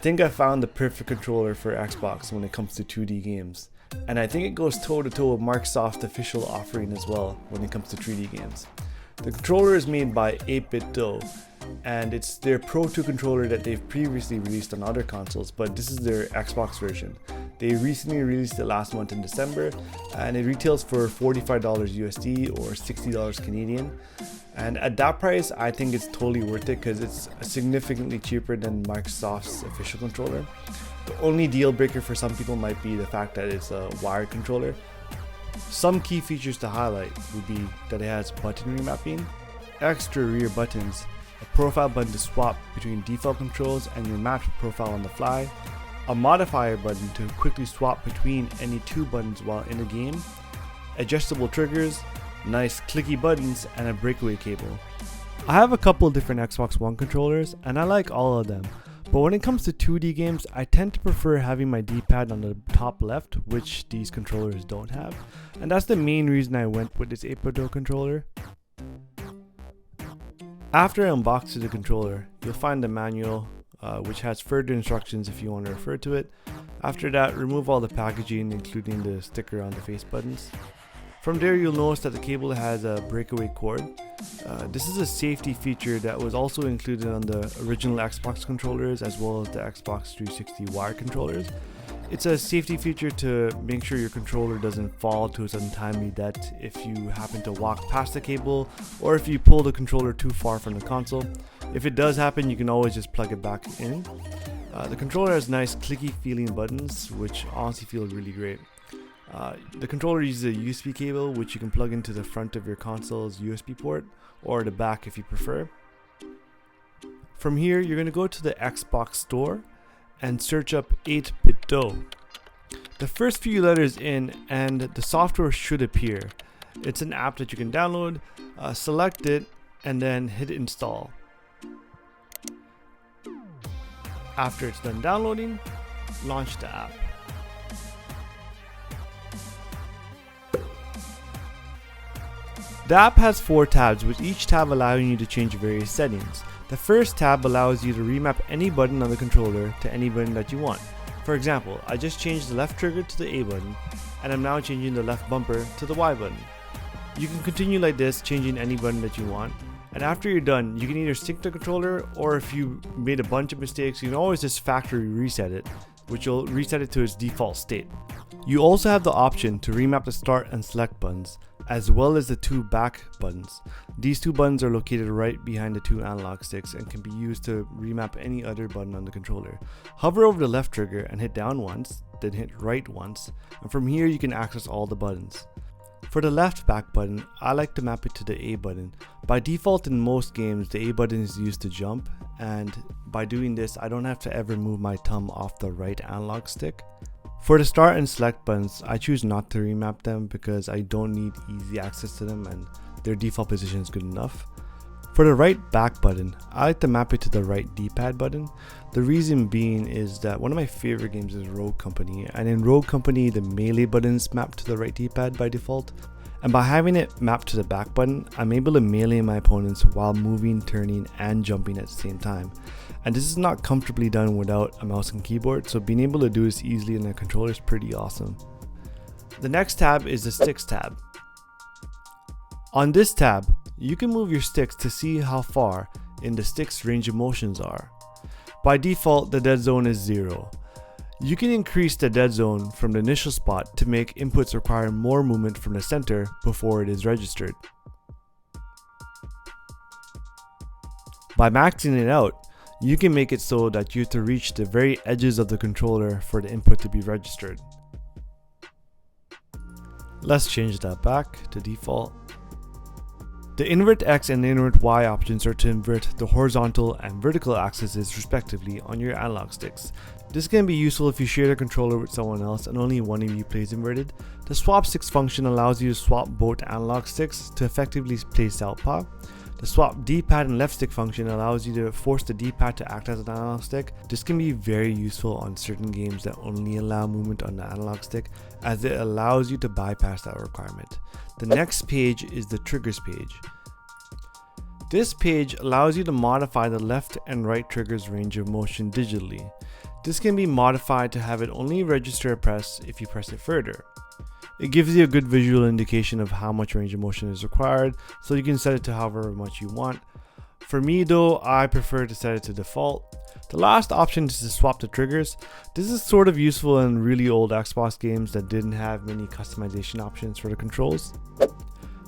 think I found the perfect controller for Xbox when it comes to 2D games. And I think it goes toe to toe with Microsoft's official offering as well when it comes to 3D games. The controller is made by 8Bitdo, and it's their Pro 2 controller that they've previously released on other consoles, but this is their Xbox version. They recently released it last month in December, and it retails for $45 USD or $60 Canadian. And at that price, I think it's totally worth it because it's significantly cheaper than Microsoft's official controller. The only deal breaker for some people might be the fact that it's a wired controller. Some key features to highlight would be that it has button remapping, extra rear buttons, a profile button to swap between default controls and your match profile on the fly, a modifier button to quickly swap between any two buttons while in a game, adjustable triggers, nice clicky buttons, and a breakaway cable. I have a couple different Xbox One controllers and I like all of them, but when it comes to 2D games, I tend to prefer having my D-pad on the top left, which these controllers don't have, and that's the main reason I went with this 8Bitdo controller. After I unbox the controller, you'll find the manual, which has further instructions if you want to refer to it. After that, remove all the packaging, including the sticker on the face buttons. From there, you'll notice that the cable has a breakaway cord. This is a safety feature that was also included on the original Xbox controllers as well as the Xbox 360 wired controllers. It's a safety feature to make sure your controller doesn't fall to its untimely death if you happen to walk past the cable or if you pull the controller too far from the console. If it does happen, you can always just plug it back in. The controller has nice clicky feeling buttons, which honestly feel really great. The controller uses a USB cable which you can plug into the front of your console's USB port or the back if you prefer. From here, you're going to go to the Xbox store and search up 8Bitdo. The first few letters in and the software should appear. It's an app that you can download, select it, and then hit install. After it's done downloading, launch the app. The app has 4 tabs, with each tab allowing you to change various settings. The first tab allows you to remap any button on the controller to any button that you want. For example, I just changed the left trigger to the A button, and I'm now changing the left bumper to the Y button. You can continue like this, changing any button that you want. And after you're done, you can either sync the controller, or if you made a bunch of mistakes, you can always just factory reset it, which will reset it to its default state. You also have the option to remap the start and select buttons, as well as the 2 back buttons. These 2 buttons are located right behind the 2 analog sticks and can be used to remap any other button on the controller. Hover over the left trigger and hit down once, then hit right once, and from here you can access all the buttons. For the left back button, I like to map it to the A button. By default in most games, the A button is used to jump, and by doing this, I don't have to ever move my thumb off the right analog stick. For the start and select buttons, I choose not to remap them because I don't need easy access to them and their default position is good enough. For the right back button, I like to map it to the right D-pad button. The reason being is that one of my favorite games is Rogue Company, and in Rogue Company the melee buttons map to the right D-pad by default. And by having it mapped to the back button, I'm able to melee my opponents while moving, turning, and jumping at the same time. And this is not comfortably done without a mouse and keyboard, so being able to do this easily in a controller is pretty awesome. The next tab is the sticks tab. On this tab, you can move your sticks to see how far in the stick's range of motions are. By default, the dead zone is 0. You can increase the dead zone from the initial spot to make inputs require more movement from the center before it is registered. By maxing it out, you can make it so that you have to reach the very edges of the controller for the input to be registered. Let's change that back to default. The invert X and the invert Y options are to invert the horizontal and vertical axes respectively on your analog sticks. This can be useful if you share the controller with someone else and only one of you plays inverted. The swap sticks function allows you to swap both analog sticks to effectively play southpaw. The swap D-pad and left stick function allows you to force the D-pad to act as an analog stick. This can be very useful on certain games that only allow movement on the analog stick, as it allows you to bypass that requirement. The next page is the triggers page. This page allows you to modify the left and right triggers range of motion digitally. This can be modified to have it only register a press if you press it further. It gives you a good visual indication of how much range of motion is required, so you can set it to however much you want. For me though, I prefer to set it to default. The last option is to swap the triggers. This is sort of useful in really old Xbox games that didn't have many customization options for the controls.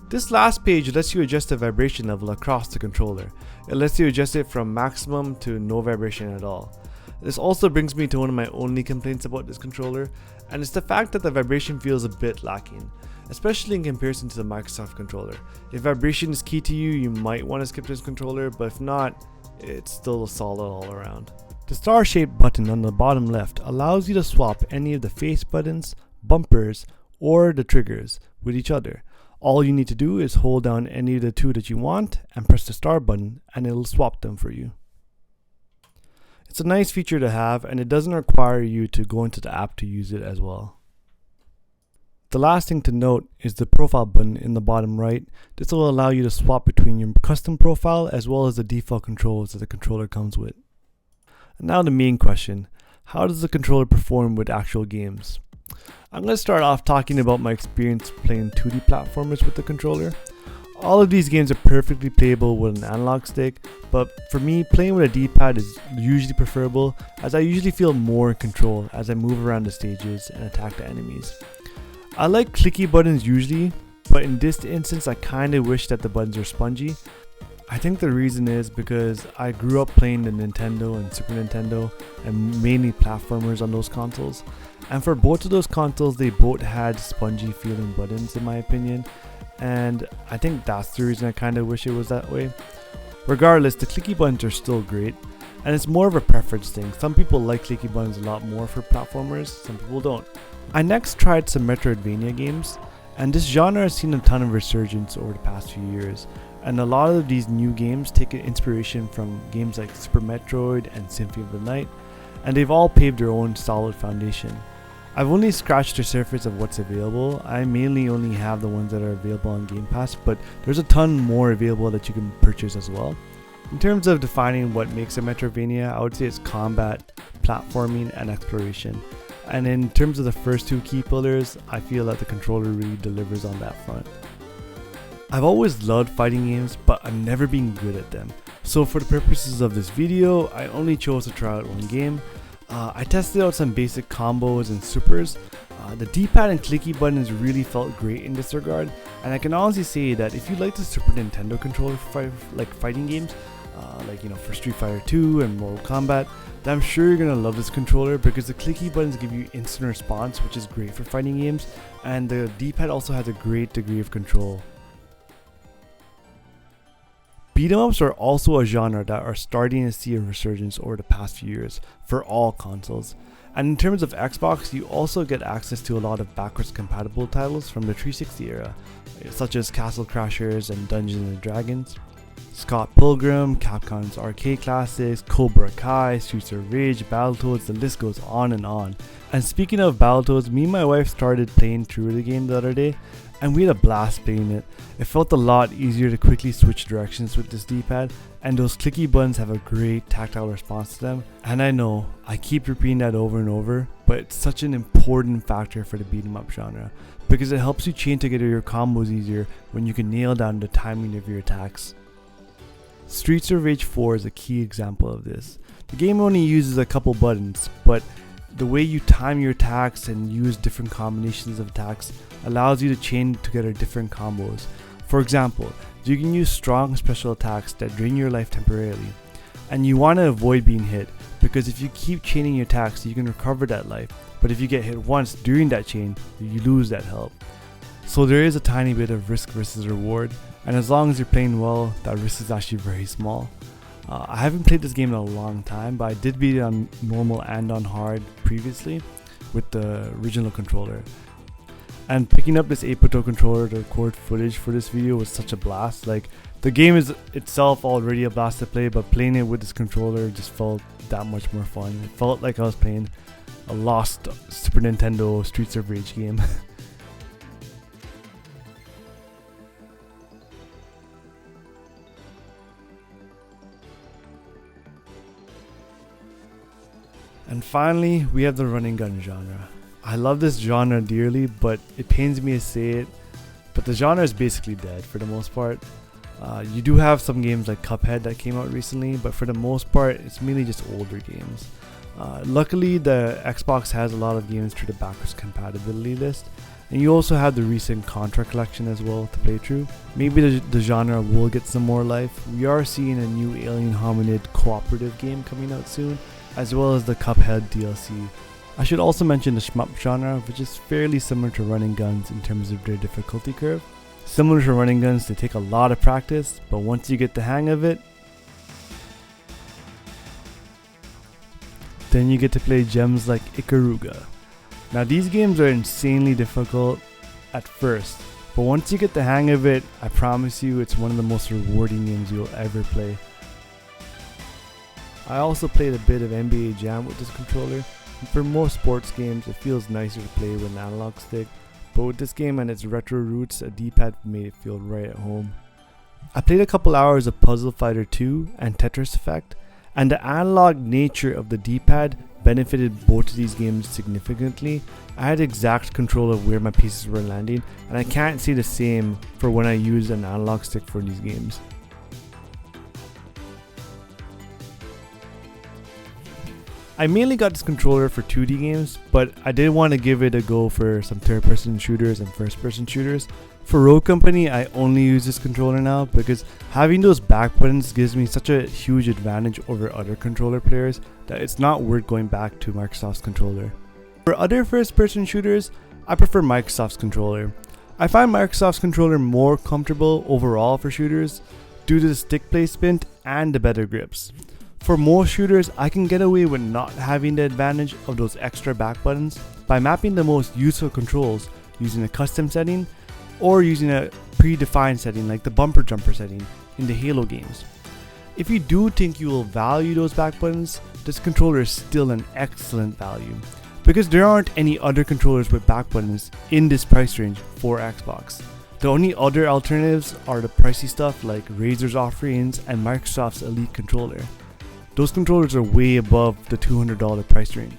This last page lets you adjust the vibration level across the controller. It lets you adjust it from maximum to no vibration at all. This also brings me to one of my only complaints about this controller, and it's the fact that the vibration feels a bit lacking, especially in comparison to the Microsoft controller. If vibration is key to you, you might want to skip this controller, but if not, it's still solid all around. The star-shaped button on the bottom left allows you to swap any of the face buttons, bumpers, or the triggers with each other. All you need to do is hold down any of the two that you want and press the star button, and it'll swap them for you. It's a nice feature to have, and it doesn't require you to go into the app to use it as well. The last thing to note is the profile button in the bottom right. This will allow you to swap between your custom profile as well as the default controls that the controller comes with. And now the main question: how does the controller perform with actual games? I'm going to start off talking about my experience playing 2D platformers with the controller. All of these games are perfectly playable with an analog stick, but for me, playing with a D-pad is usually preferable, as I usually feel more in control as I move around the stages and attack the enemies. I like clicky buttons usually, but in this instance I kinda wish that the buttons are spongy. I think the reason is because I grew up playing the Nintendo and Super Nintendo and mainly platformers on those consoles, and for both of those consoles they both had spongy feeling buttons in my opinion, and I think that's the reason I kinda wish it was that way. Regardless, the clicky buttons are still great, and it's more of a preference thing. Some people like clicky buttons a lot more for platformers, some people don't. I next tried some Metroidvania games, and this genre has seen a ton of resurgence over the past few years, and a lot of these new games take inspiration from games like Super Metroid and Symphony of the Night, and they've all paved their own solid foundation. I've only scratched the surface of what's available. I mainly only have the ones that are available on Game Pass, but there's a ton more available that you can purchase as well. In terms of defining what makes a Metroidvania, I would say it's combat, platforming, and exploration. And in terms of the first two key pillars, I feel that the controller really delivers on that front. I've always loved fighting games, but I've never been good at them. So for the purposes of this video, I only chose to try out one game. I tested out some basic combos and supers. The D-pad and clicky buttons really felt great in this regard, and I can honestly say that if you like the Super Nintendo controller for fighting games, for Street Fighter 2 and Mortal Kombat, then I'm sure you're gonna love this controller because the clicky buttons give you instant response, which is great for fighting games, and the D-pad also has a great degree of control. Beat 'em ups are also a genre that are starting to see a resurgence over the past few years for all consoles. And in terms of Xbox, you also get access to a lot of backwards compatible titles from the 360 era, such as Castle Crashers and Dungeons and Dragons, Scott Pilgrim, Capcom's arcade classics, Cobra Kai, Streets of Rage, Battletoads, the list goes on and on. And speaking of Battletoads, me and my wife started playing through the game the other day, and we had a blast playing it. It felt a lot easier to quickly switch directions with this D-pad, and those clicky buttons have a great tactile response to them. And I know, I keep repeating that over and over, but it's such an important factor for the beat 'em up genre, because it helps you chain together your combos easier when you can nail down the timing of your attacks. Streets of Rage 4 is a key example of this. The game only uses a couple buttons, but the way you time your attacks and use different combinations of attacks allows you to chain together different combos. For example, you can use strong special attacks that drain your life temporarily, and you want to avoid being hit, because if you keep chaining your attacks you can recover that life, but if you get hit once during that chain, you lose that health. So there is a tiny bit of risk versus reward, and as long as you're playing well, that risk is actually very small. I haven't played this game in a long time, but I did beat it on normal and on hard previously with the original controller. And picking up this 8Bitdo controller to record footage for this video was such a blast. Like, the game is itself already a blast to play, but playing it with this controller just felt that much more fun. It felt like I was playing a lost Super Nintendo Streets of Rage game. And finally, we have the running gun genre. I love this genre dearly, but it pains me to say it, but the genre is basically dead for the most part. You do have some games like Cuphead that came out recently, but for the most part, it's mainly just older games. Luckily, the Xbox has a lot of games through the backwards compatibility list, and you also have the recent Contra collection as well to play through. Maybe the genre will get some more life. We are seeing a new Alien Hominid cooperative game coming out soon, as well as the Cuphead DLC. I should also mention the shmup genre, which is fairly similar to running guns in terms of their difficulty curve. Similar to running guns, they take a lot of practice, but once you get the hang of it, then you get to play gems like Ikaruga. Now these games are insanely difficult at first, but once you get the hang of it, I promise you it's one of the most rewarding games you'll ever play. I also played a bit of NBA Jam with this controller, and for most sports games it feels nicer to play with an analog stick, but with this game and its retro roots, a D-pad made it feel right at home. I played a couple hours of Puzzle Fighter 2 and Tetris Effect, and the analog nature of the D-pad benefited both of these games significantly. I had exact control of where my pieces were landing, and I can't say the same for when I use an analog stick for these games. I mainly got this controller for 2D games, but I did want to give it a go for some third-person shooters and first-person shooters. For Rogue Company, I only use this controller now because having those back buttons gives me such a huge advantage over other controller players that it's not worth going back to Microsoft's controller. For other first-person shooters, I prefer Microsoft's controller. I find Microsoft's controller more comfortable overall for shooters due to the stick placement and the better grips. For most shooters, I can get away with not having the advantage of those extra back buttons by mapping the most useful controls using a custom setting or using a predefined setting like the bumper jumper setting in the Halo games. If you do think you will value those back buttons, this controller is still an excellent value because there aren't any other controllers with back buttons in this price range for Xbox. The only other alternatives are the pricey stuff like Razer's offerings and Microsoft's Elite controller. Those controllers are way above the $200 price range.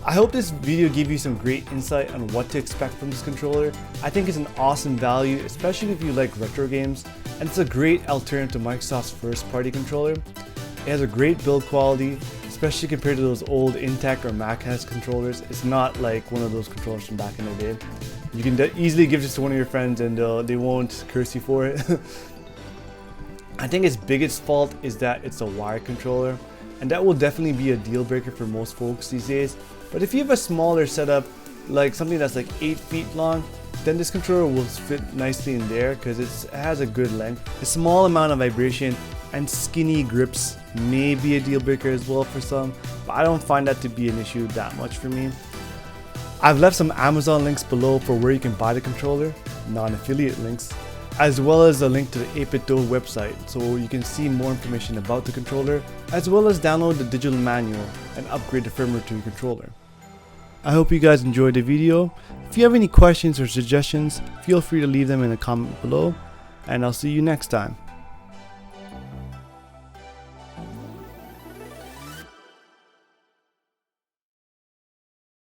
I hope this video gave you some great insight on what to expect from this controller. I think it's an awesome value, especially if you like retro games, and it's a great alternative to Microsoft's first-party controller. It has a great build quality, especially compared to those old Intech or Mac OS controllers. It's not like one of those controllers from back in the day. You can easily give this to one of your friends and they won't curse you for it. I think its biggest fault is that it's a wired controller, and that will definitely be a deal breaker for most folks these days. But if you have a smaller setup, like something that's like 8 feet long, then this controller will fit nicely in there because it has a good length. A small amount of vibration and skinny grips may be a deal breaker as well for some, but I don't find that to be an issue that much for me. I've left some Amazon links below for where you can buy the controller, non-affiliate links, as well as a link to the 8Bitdo website so you can see more information about the controller, as well as download the digital manual and upgrade the firmware to your controller. I hope you guys enjoyed the video. If you have any questions or suggestions, feel free to leave them in the comment below, and I'll see you next time.